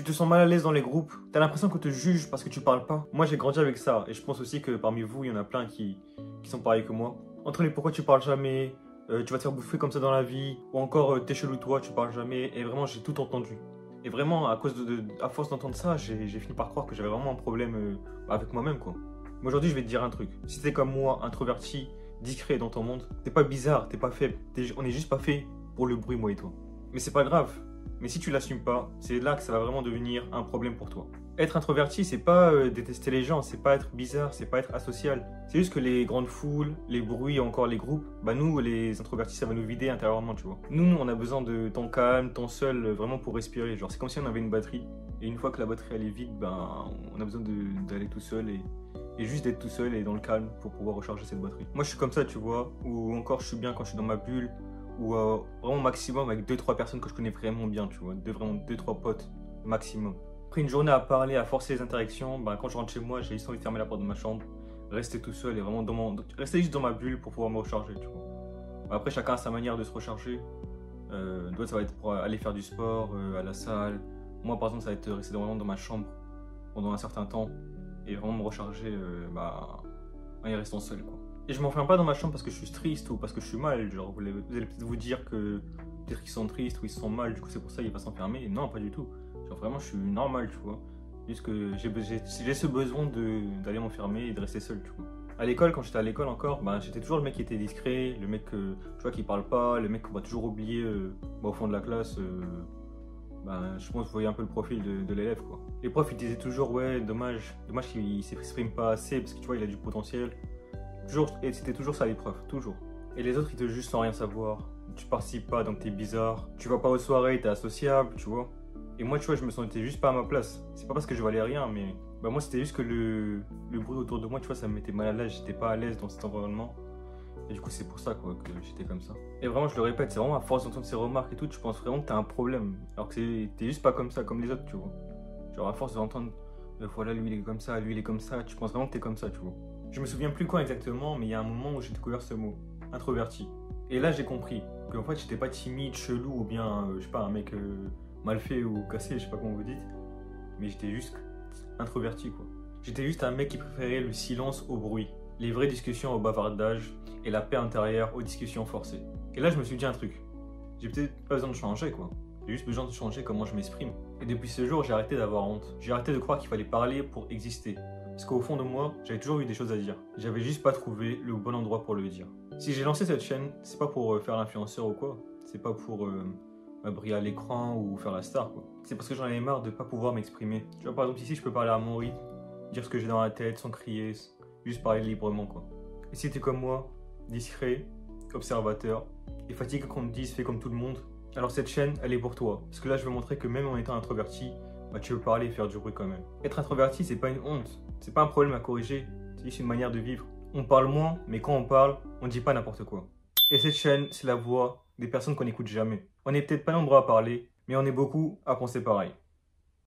te sens mal à l'aise dans les groupes, t'as l'impression qu'on te juge parce que tu parles pas. Moi j'ai grandi avec ça et je pense aussi que parmi vous il y en a plein qui sont pareils que moi. Entre les pourquoi tu parles jamais, tu vas te faire bouffer comme ça dans la vie, ou encore t'es chelou toi, tu parles jamais, et vraiment j'ai tout entendu. Et vraiment à à force d'entendre ça, j'ai fini par croire que j'avais vraiment un problème avec moi-même quoi. Mais aujourd'hui je vais te dire un truc, si t'es comme moi, introverti, discret dans ton monde, t'es pas bizarre, t'es pas faible, on est juste pas fait pour le bruit moi et toi. Mais c'est pas grave. Mais si tu l'assumes pas, c'est là que ça va vraiment devenir un problème pour toi. Être introverti, c'est pas détester les gens, c'est pas être bizarre, c'est pas être asocial. C'est juste que les grandes foules, les bruits, encore les groupes, bah nous, les introvertis, ça va nous vider intérieurement, tu vois. Nous, on a besoin de temps calme, temps seul, vraiment pour respirer. Genre, c'est comme si on avait une batterie. Et une fois que la batterie elle est vide, ben, on a besoin d'aller tout seul et juste d'être tout seul et dans le calme pour pouvoir recharger cette batterie. Moi, je suis comme ça, tu vois. Ou encore, je suis bien quand je suis dans ma bulle. Ou vraiment maximum avec 2-3 personnes que je connais vraiment bien, tu vois, vraiment 2-3 potes maximum. Après une journée à parler, à forcer les interactions, bah, quand je rentre chez moi, j'ai juste envie de fermer la porte de ma chambre, rester tout seul et vraiment rester juste dans ma bulle pour pouvoir me recharger, tu vois. Après chacun a sa manière de se recharger. D'autres ça va être pour aller faire du sport, à la salle. Moi par exemple ça va être rester vraiment dans ma chambre pendant un certain temps et vraiment me recharger en y restant seul quoi. Et je m'enferme pas dans ma chambre parce que je suis triste ou parce que je suis mal. Genre, vous allez peut-être vous dire que peut-être qu'ils sont tristes ou ils se sentent mal, du coup c'est pour ça qu'ils vont pas s'enfermer. Non, pas du tout. Genre vraiment, je suis normal, tu vois. Juste que j'ai ce besoin d'aller m'enfermer et de rester seul, tu vois. À l'école, quand j'étais à l'école encore, bah, j'étais toujours le mec qui était discret, le mec tu vois, qui parle pas, le mec qu'on va toujours oublier au fond de la classe. Bah, je pense que vous voyez un peu le profil de l'élève, quoi. Les profs, ils disaient toujours, ouais, dommage qu'il s'exprime pas assez parce que tu vois, il a du potentiel. Et c'était toujours ça l'épreuve, toujours. Et les autres ils te jugent sans rien savoir. Tu participes pas donc t'es bizarre. Tu vas pas aux soirées, t'es associable, tu vois. Et moi tu vois je me sentais juste pas à ma place. C'est pas parce que je valais rien mais bah moi c'était juste que le bruit autour de moi tu vois ça me mettait mal à l'aise. J'étais pas à l'aise dans cet environnement. Et du coup c'est pour ça quoi que j'étais comme ça. Et vraiment je le répète, c'est vraiment à force d'entendre ces remarques et tout, tu penses vraiment que t'as un problème. Alors que t'es juste pas comme ça, comme les autres tu vois. Genre à force d'entendre voilà lui il est comme ça, lui il est comme ça, tu penses vraiment que t'es comme ça tu vois. Je me souviens plus quand exactement, mais il y a un moment où j'ai découvert ce mot, introverti. Et là, j'ai compris qu'en fait, j'étais pas timide, chelou, ou bien, je sais pas, un mec mal fait ou cassé, je sais pas comment vous dites. Mais j'étais juste introverti, quoi. J'étais juste un mec qui préférait le silence au bruit, les vraies discussions au bavardage, et la paix intérieure aux discussions forcées. Et là, je me suis dit un truc. J'ai peut-être pas besoin de changer, quoi. J'ai juste besoin de changer comment je m'exprime. Et depuis ce jour, j'ai arrêté d'avoir honte. J'ai arrêté de croire qu'il fallait parler pour exister. Parce qu'au fond de moi, j'avais toujours eu des choses à dire. J'avais juste pas trouvé le bon endroit pour le dire. Si j'ai lancé cette chaîne, c'est pas pour faire l'influenceur ou quoi. C'est pas pour briller à l'écran ou faire la star quoi. C'est parce que j'en avais marre de pas pouvoir m'exprimer. Tu vois par exemple ici je peux parler à mon rythme, dire ce que j'ai dans la tête sans crier, juste parler librement quoi. Et si t'es comme moi, discret, observateur, et fatigué qu'on te dise fais comme tout le monde, alors cette chaîne elle est pour toi. Parce que là je veux montrer que même en étant introverti, bah, tu veux parler et faire du bruit quand même. Être introverti, c'est pas une honte, c'est pas un problème à corriger, c'est juste une manière de vivre. On parle moins, mais quand on parle, on dit pas n'importe quoi. Et cette chaîne, c'est la voix des personnes qu'on n'écoute jamais. On n'est peut-être pas nombreux à parler, mais on est beaucoup à penser pareil.